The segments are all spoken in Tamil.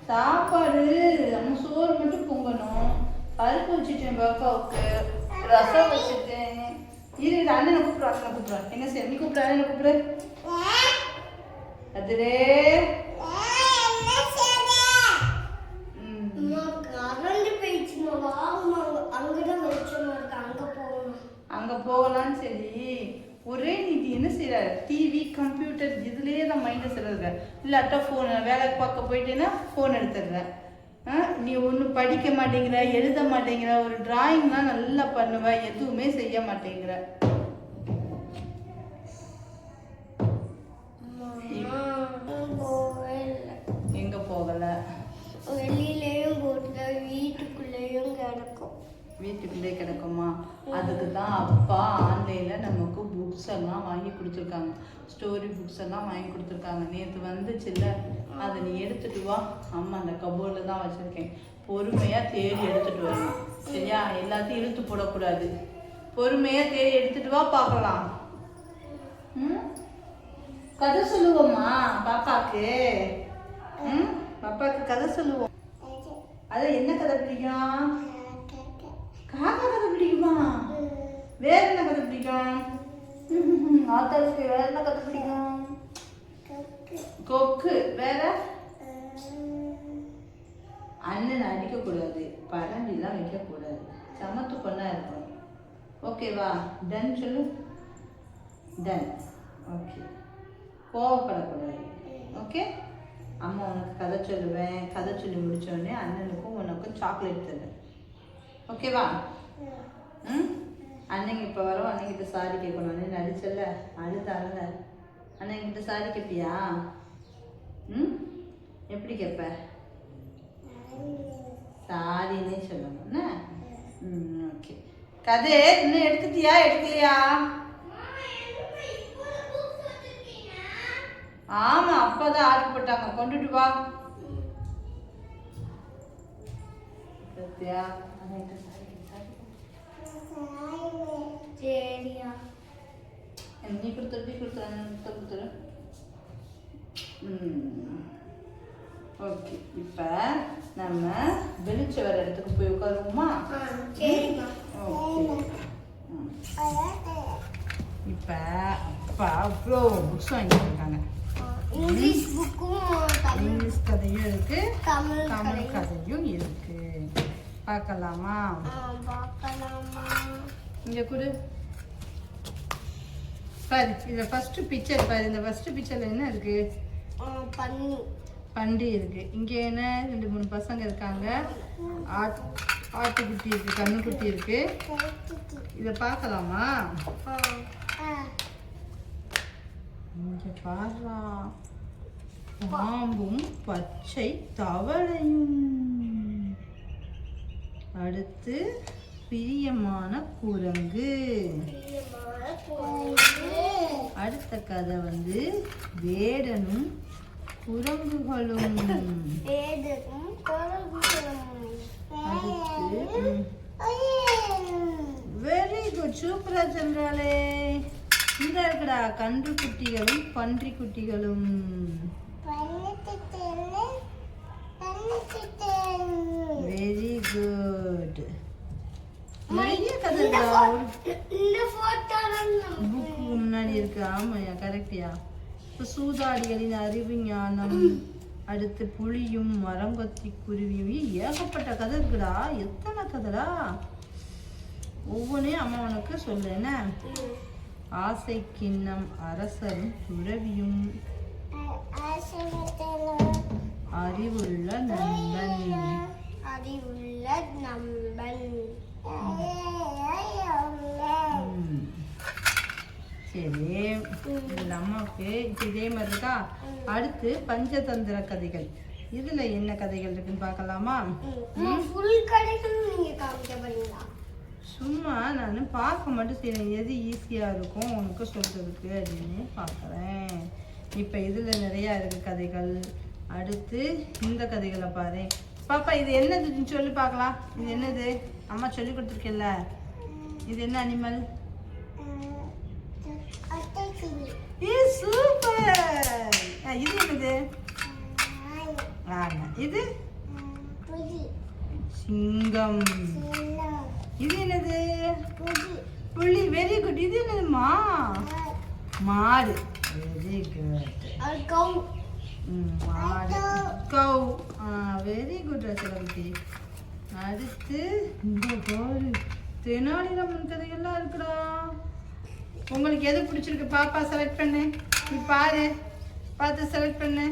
சாப்பாடு நம்ம சோறு மட்டும் பொங்கணும். பருப்பு வச்சுட்டேன் பாப்பாவுக்கு, ரசம் வச்சுட்டேன். இரு அண்ணனை கூப்பிடுறேன். என்ன செய்ய நீ கூப்பிடு, அண்ணனை கூப்பிடு. அதுலே அங்க போகலான்னு சரி. ஒரே நீதி என்ன செய்யற, டிவி கம்ப்யூட்டர் இதுலயே தான் மைண்ட செல்லுற. இல்லாட்டா ஃபோன் வேலைக்கு பார்க்க போயிட்டேன்னா ஃபோன் எடுத்துடுற. நீ ஒன்றும் படிக்க மாட்டேங்கிற, எழுத மாட்டேங்கிற, ஒரு டிராயிங்லாம் நல்லா பண்ணுவ, எதுவுமே செய்ய மாட்டேங்கிற. எங்க போகல, வெளியிலயும் போகல, வீட்டுக்குள்ளேயும் கிடக்கும். வீட்டுக்குள்ளே கிடக்குமா? அதுக்கு தான் அப்பா ஆன்லைனில் நமக்கு புக்ஸ் எல்லாம் வாங்கி கொடுத்துருக்காங்க. ஸ்டோரி புக்ஸ் எல்லாம் வாங்கி கொடுத்துருக்காங்க. நேற்று வந்துச்சுல்ல, அதை நீ எடுத்துட்டு வா. அம்மா அந்த கபோர்டில் தான் வச்சுருக்கேன். பொறுமையாக தேடி எடுத்துகிட்டு வரணும் சரியா? எல்லாத்தையும் இழுத்து போடக்கூடாது. பொறுமையாக தேடி எடுத்துகிட்டு வா, பார்க்கலாம். கதை சொல்லுவோம்மா பாப்பாக்கு. பாப்பாக்கு கதை சொல்லுவோம். அது என்ன கதை பிடிக்கும்? காக்கா கதை பிடிக்குமா? வேற என்ன கதை பிடிக்கும்? ஆத்தாளுக்கு வேற என்ன கதை பிடிக்கும்? கொக்கு. வேற அண்ணன் அடிக்க கூடாது, பரண்டிலாம் வைக்க கூடாது, சமத்து பொண்ணா இருக்கணும். ஓகேவா? டன் சொல்லு. டன். ஓகே. கோவப்படக்கூடாது. ஓகே. அம்மா உனக்கு கதை சொல்லுவேன். கதை சொல்லி முடிச்சோடனே அண்ணனுக்கும் உனக்கும் சாக்லேட் தருவேன். ஓகேவா? அண்ணங்க இப்போ வரோம். அண்ணங்கிட்ட சாரி கேட்கணும். அண்ணன் நடிச்சல, அழுதால. அண்ணங்கிட்ட சாரி கேட்பியா? எப்படி கேட்ப? சாரின்னே சொல்லணும். ஓகே. கதை இன்னும் எடுத்துட்டியா எடுக்கலையா? ஆமா, அப்பதான் ஆர்டர் போட்டாங்க. கொண்டுட்டு வா. சத்யா நீ கொடுத்துரு. ஓகே. இப்போ நம்ம வெளிச்ச வர இடத்துக்கு போய் உட்காருவோமா? ஓகே. இப்போ அப்பா அவ்வளோ புக்ஸ் வாங்கியிருக்காங்க. இங்கிலீஷ் புக்கும், இங்கிலீஷ் கதையும் இருக்கு, தமிழ் கதையும் இருக்கு. பார்க்கலாமா? இங்க கொடு பாரு. இதுல ஃபர்ஸ்ட் பிக்சர் பாரு. இந்த ஃபர்ஸ்ட் பிக்சர்ல என்ன இருக்கு? பண்டி இருக்கு. இங்க என்ன 2-3 பசங்க இருக்காங்க. ஆட்டுக்குட்டி இருக்கு, கண்ணுக்குட்டி இருக்கு. இத பார்க்கலாமா? இங்க பாருடா, பாம்பும் பச்சை தவளையும். அடுத்து பிரியமான குரங்கு. அடுத்த கதை வந்து வேடனும் குரங்குகளும். அடுத்து வெரி குட், சூப்பரா சொல்றாளே. இந்த இருக்குடா, கன்று குட்டிகளும் பன்றி குட்டிகளும். Very good. நிறைய கதை புக்கு முன்னாடி இருக்கு. ஆமாயா, கரெக்டியா. இப்போ சூதாடிகளின் அறிவு ஞானம். அடுத்து புலியும் மரங்கொத்தி குருவியும். ஏகப்பட்ட கதை இருக்குடா. எத்தனை கதைடா? ஒவ்வொன்றையும் அம்மா உனக்கு சொல்லுன. ஆசை கிண்ணம், அரசரும் துறவியும், அறிவுள்ள நண்பன். சரி, இந்த அம்மாவுக்கு இப்போ இதே மாதிரி இருக்கா. அடுத்து பஞ்சதந்திர கதைகள். இதுல என்ன கதைகள் இருக்குன்னு பார்க்கலாமா? சும்மா நான் பார்க்க மட்டும் செய்யறேன். எது ஈஸியா இருக்கும் உனக்கு சொல்றதுக்கு அப்படின்னு பார்க்குறேன். இப்போ இதுல நிறைய இருக்கு கதைகள். அடுத்து இந்த கதைகளை பாரு பாப்பா. இது என்னதுன்னு சொல்லி பார்க்கலாம். இது என்னது? அம்மா சொல்லி கொடுத்துருக்கேன்ல. இது என்ன அனிமல்? சூப்பர். இது என்னது? இது சிங்கம். இது என்னது? புலி. Very good. இது என்னதுமா? மாடு. Very good. மாடு. கௌ. வெரி குட் ரசலகுட்டி. அடுத்து இந்த பாரு தெனாலிராமன் கதையெல்லாம் இருக்குடா. உங்களுக்கு எது பிடிச்சிருக்கு பாப்பா? செலக்ட் பண்ணு. நீ பாரு, பார்த்து செலக்ட் பண்ணு.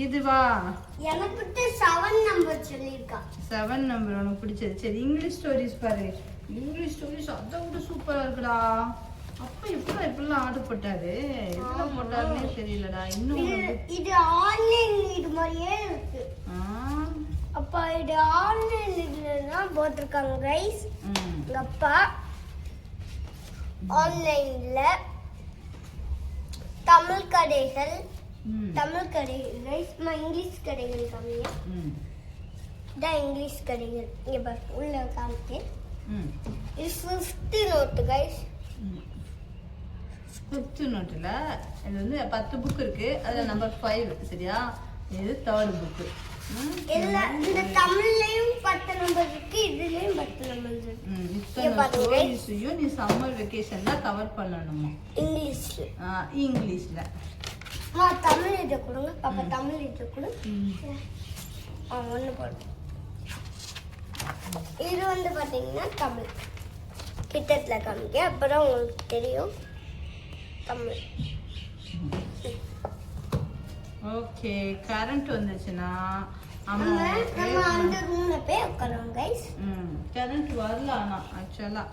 இதுவா? எனக்கு 7 நம்பர் சொல்லிருக்கா. 7 நம்பர் உனக்கு பிடிச்சது. சரி இங்கிலீஷ் ஸ்டோரிஸ் பாரு. இங்கிலீஷ் ஸ்டோரிஸ் அதை விட சூப்பரா இருக்குடா. அப்ப இப்பெல்லாம் ஆர்டர் போட்டாரு. இதெல்லாம் போட்டாருன்னே தெரியலடா. இன்னும் இது ஆன்லைன் இது மாதிரியே இருக்கு. அப்பா இது ஆன்லைன் இதுல போட்டிருக்காங்க கைஸ். எங்க அப்பா ஆன்லைன்ல தமிழ் கடைகள் கைஸ். இங்கிலீஷ் கடைகள் காமிங்க. இதான் இங்கிலீஷ் கடைகள். இங்க பாருங்க உள்ள காமிக்கு. இது 5th நோட் கைஸ். 5th நோட்ல இது வந்து 10 புக் இருக்கு. அதுல நம்பர் 5 சரியா? இது 3rd புக். இந்த தமிழ்லயும் 10 நம்பர் இருக்கு, இதுலயும் 10 நம்பர் இருக்கு. இத்தனை நீ சம்மர் வெகேஷன்ல கவர் பண்ணணுமா? இங்கிலீஷ்ல. தமிழ் எழுத கொடுங்க பாப்பா. தமிழ் எழுத கொடு. ஒண்ணு போடு. இது வந்து பாத்தீங்கன்னா தமிழ் கிட்டத்துல காமிக்க. அப்பதான் உங்களுக்கு தெரியும் தமிழ். ஓகே. கரண்ட் வந்துச்சுன்னா நம்ம அந்த ரூம்ல போய் உட்காருவோம் கைஸ். கரண்ட் வரல. ஆனா ஆக்சுவலா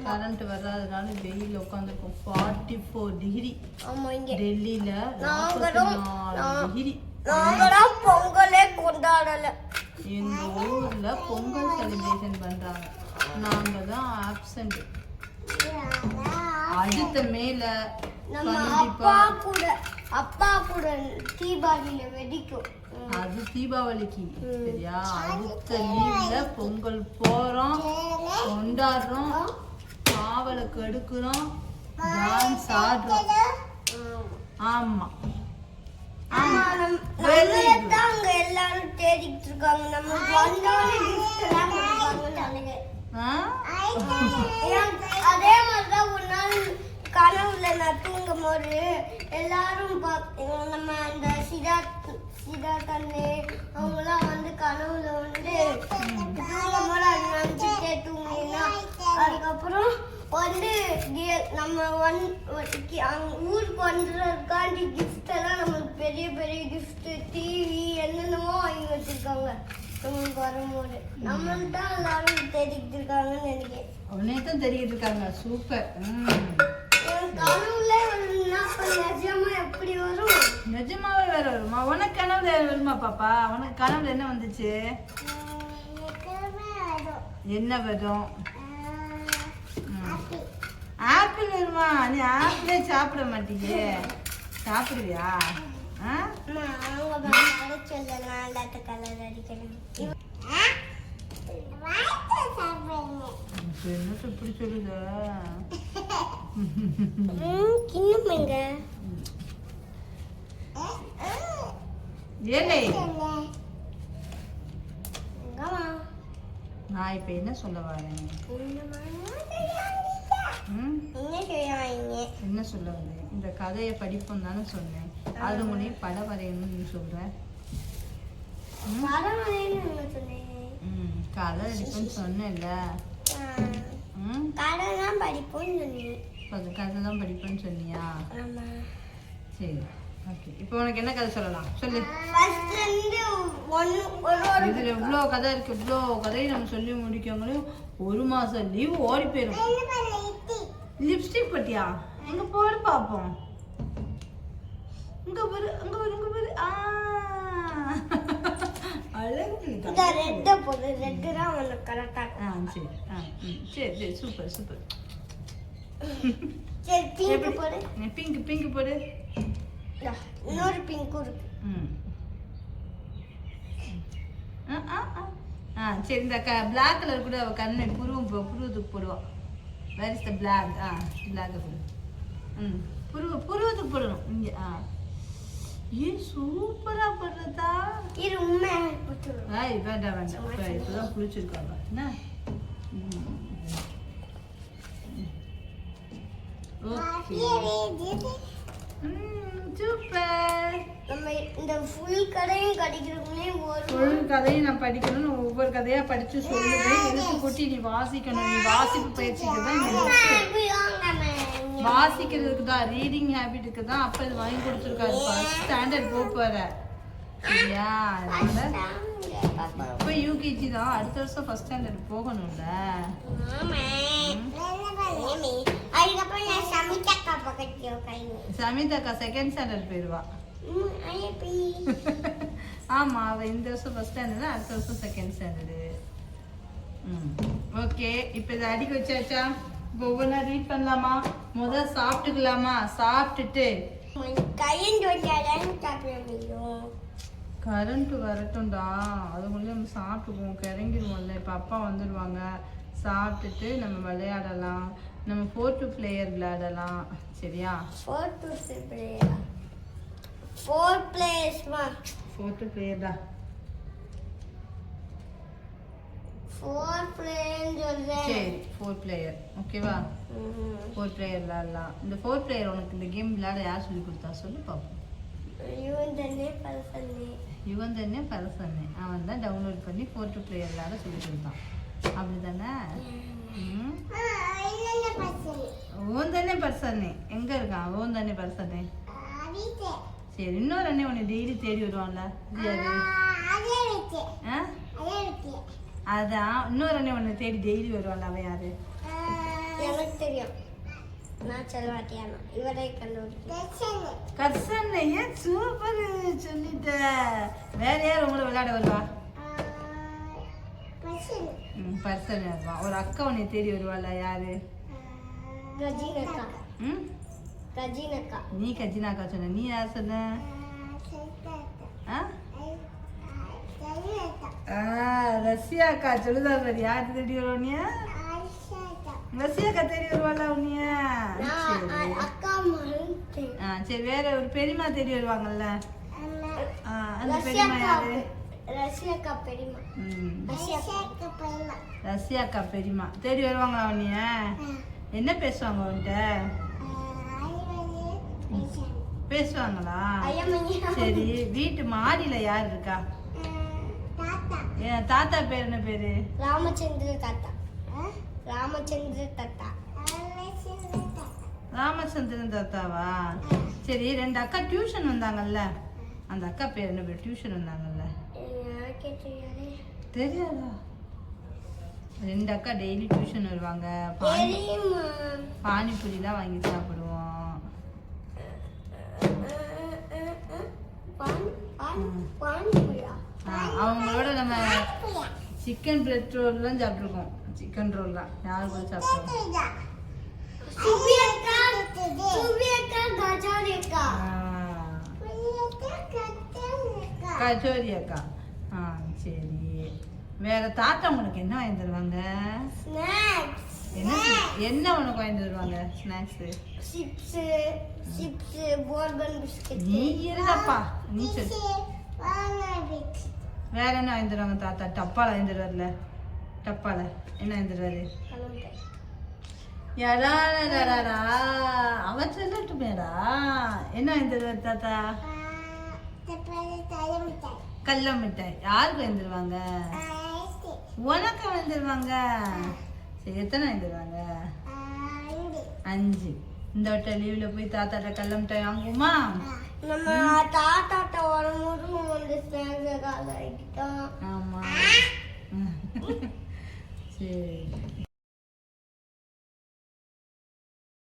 கரண்ட் வராதனால வெயில உட்காந்துருக்கோம். 44 டிகிரி. ஆமா இங்க டெல்லியில 44 டிகிரி. நாங்கலாம் பொங்கலே கொண்டாடல. எங்க ஊர்ல பொங்கல் செலிப்ரேஷன் பண்றாங்க. நாங்க தான் ஆப்சென்ட். அடுத்த மேல நம்ம அப்பா கூட தீபாவளியில வெடிக்கும். அது தீபாவளிக்கு சரியா? அடுத்த லீவ்ல பொங்கல் போறோம், கொண்டாடுறோம், காவலுக்கு எடுக்கிறோம், டான்ஸ் ஆடுறோம். ஆமா அங்க எல்லாரும் தேடிட்டு இருக்காங்க. நம்ம வந்தோடனே gift எல்லாம் கொடுப்பாங்க. அதே மாதிரிதான் ஒரு நாள் கனவுல நான் தூங்கும் போது எல்லாரும் நம்ம அந்த சிதார்த்தண்ணே அவங்களாம் வந்து கனவுல வந்து தூங்கும் போது அது நினைச்சுட்டே தூங்கினா அதுக்கப்புறம் வந்து நம்ம ஊருக்கு வந்துறதுக்காண்டி கிஃப்ட் எல்லாம் நம்மளுக்கு பெரிய பெரிய கிஃப்ட் டிவி என்னென்னமோ வாங்கி வச்சிருக்காங்க. நம்மளுக்கு வரும்போது நம்மளுக்கு தான் எல்லாரும் தேடிக்கிட்டு இருக்காங்கன்னு நினைக்கிறேன். உன்னையத்தான் தேடிக்கிட்டு இருக்காங்க. சூப்பர். கனவுல நிஜமா எப்படி வரும்? நிஜமாவே வேற வருமா? உனக்கு கனவுல வருமா பாப்பா? உனக்கு கனவுல என்ன வந்துச்சு? என்ன வரும்? ஆப்பிள் வருமா? நீ ஆப்பிளே சாப்பிட மாட்டீங்க. சாப்பிடுவியா? என்ன இப்படி சொல்லுத? ஏலே நான் இப்ப என்ன சொல்ல வரேன்? என்ன சொல்ல வந்தேன்? இந்த கதையை படிப்போம் தானே சொன்னேன். அது முன்னே படம் வரையணும்னு நீ சொல்ற. கதை படிப்போம்னு சொன்னேன்ல. கதை தான் படிப்போம்னு சொன்னியா? சரி ஓகே. இப்போ உனக்கு என்ன கதை சொல்லலாம் சொல்லு. இதுல எவ்வளோ கதை இருக்கு. இவ்வளோ கதையை நம்ம சொல்லி முடிக்கவங்களும் 1 மாசம் லீவு ஓடி போயிடும். லிப்ஸ்டிக் பட்டியா? எங்க போடு பாப்போம். இங்க பாரு அங்க பாரு இங்க பாரு. அழகு. இந்த ரெட் போடு. ரெட் தான் உங்களுக்கு கரெக்ட்டா. சரி சரி சரி சூப்பர் சூப்பர். சரி பிங்க் போடு. பிங்க் போடு. இன்னொரு பிங்க் இருக்கு. சரி இந்த பிளாக் கலர் கூட அவ கண்ணு புருவத்துக்கு போடுவான். Where is the black? Black போடு. புருவத்துக்கு போடணும் இங்கே. சூப்பரா பண்றதா. இது உண்மை போட்டுருவோம். வேண்டாம் வேண்டாம், இப்பதான் குளிச்சிருக்காங்க என்ன. சூப்பர். நம்ம இந்த ஃபுல் கதையும் படிக்கிறதுக்குமே ஃபுல் கதையும் நான் படிக்கணும். ஒவ்வொரு கதையா படிச்சு சொல்லுவேன். எழுத்து கூட்டி நீ வாசிக்கணும். நீ வாசிப்பு பயிற்சிக்கு தான் வாசிக்கிறதுக்கு தான், ரீடிங் ஹேபிட்டுக்கு தான் அப்பா இது வாங்கி கொடுத்துருக்காரு. ஃபர்ஸ்ட் ஸ்டாண்டர்ட் போற சரியா? இப்போ யூகேஜி தான், அடுத்த வருஷம் ஃபர்ஸ்ட் ஸ்டாண்டர்ட் போகணும்ல. சமிதாக்கா செகண்ட் ஸ்டாண்டர்ட் போயிடுவா. ஆமா, அவ இந்த வருஷம் ஃபர்ஸ்ட் ஸ்டாண்டர்ட், அடுத்த வருஷம் செகண்ட் ஸ்டாண்டர்டு. ஓகே, இப்போ இதை அடிக்க வச்சாச்சா? இப்போ ஒவ்வொன்றா ரீட் பண்ணலாமா? முதல் சாப்பிட்டுக்கலாமா? சாப்பிட்டுட்டு கரண்ட் வரட்டும்டா, அதுக்குள்ளே நம்ம சாப்பிட்டுக்குவோம், கிறங்கிடுவோம்ல. இப்போ அப்பா வந்துடுவாங்க. சாப்பிட்டுட்டு நம்ம விளையாடலாம். நம்ம 4 to பிளேயர் விளையாடலாம் சரியா? 4 to பிளேயர் 4 பிளேயர்ஸ்மா 4 to பிளேயர் தான். 4 பிளேயர் சொல்றேன். சரி 4 பிளேயர் ஓகேவா? 4 பிளேயர் விளையாடலாம். இந்த 4 பிளேயர் உனக்கு இந்த கேம் விளையாட யார் சொல்லி கொடுத்தா சொல்லு பாப்போம். யுவன் தண்ணே பரசன்னு அவன் தான் டவுன்லோட் பண்ணி 4 to பிளேயர் விளையாட சொல்லி கொடுத்தான். அப்படிதானே? ஓன் தானே பர்சனே எங்க இருக்கான்? ஓன் தானே பர்சனே. சரி, இன்னொரு அண்ணே உன்னை டெய்லி தேடி வருவான்ல, அதான் இன்னொரு அண்ணே உன்னை தேடி டெய்லி வருவான்ல, அவன் யாரு? எனக்கு தெரியும், நான் செல்வாட்டியானா இவரை கண்டுபிடிச்சேன். கர்சன். ஏன் சூப்பர் சொல்லிட்ட. வேற யார் உங்களை விளையாட வருவா? பர்சன் வருவான். ஒரு அக்கா உன்னை தேடி வருவாள்ல, யாரு? ரஜினக்கா. ரஜினக்கா. நீ கஜினாக்கா சொன்ன, நீ யார் சொன்ன? ரஷ்யாக்கா சொல்லுதா பாரு. யார் தேடி வருவானியா? ரஷ்யாக்கா தேடி வருவாளா உன்னைய? சரி, வேற ஒரு பெரியம்மா தேடி வருவாங்கல்ல, அந்த பெரியம்மா யாரு? ரஷ்யாக்கா பெரியம்மா. ரஷ்யாக்கா பெரியம்மா தேடி வருவாங்களா உன்னைய? என்ன பேசுவாங்க உன்கிட்ட? பேசுவாங்களா? சரி, வீட்டு மாடியில யார் இருக்கா? என் தாத்தா பேர் என்ன பேரு? ராமச்சந்திர தாத்தா. ராமச்சந்திர தாத்தா. ராமச்சந்திரன் தாத்தாவா? சரி, 2 அக்கா டியூஷன் வந்தாங்கல்ல, அந்த அக்கா பேர் என்ன பேர்? டியூஷன் வந்தாங்கல்ல, தெரியாதா? 2 அக்கா டெய்லி டியூஷன் வருவாங்க. பானிபூரிலாம் வாங்கி சாப்பிடுவோம். அவங்களோட நம்ம சிக்கன் பிரெட் ரோல்லாம் சாப்பிட்ருக்கோம். சிக்கன் ரோல்லாம் யாரு கூட சாப்பிடுவோம்? கச்சோரி அக்கா. சரி, வேற தாத்தா உனக்கு என்ன வாங்கி தருவாங்க? என்ன உனக்கு வாங்கி தருவாங்க? Snacks, chips, bourbon biscuit. நீ இருக்கப்பா, நீ சொல்லு. வேற என்ன வாங்கி தருவாங்க தாத்தா? டப்பால வாங்கி தருவார்ல, டப்பால என்ன வாங்கி தருவாரு? யாரா அவன் சொல்லட்டுமேடா. என்ன வாங்கி தருவாரு தாத்தா? கடல மிட்டாய். யாருக்கு வாங்கி தருவாங்க? உனக்கு வாங்கி தருவாங்க. சரி, எத்தனை வாங்கி தருவாங்க? 5. இந்த வட்ட லீவ்ல போய் தாத்தாட்ட கடல மிட்டாய் வாங்குவோமா? நம்ம தாத்தாட்ட வரும்போது வந்து ஸ்நாக்ஸ். ஆமா. சரி.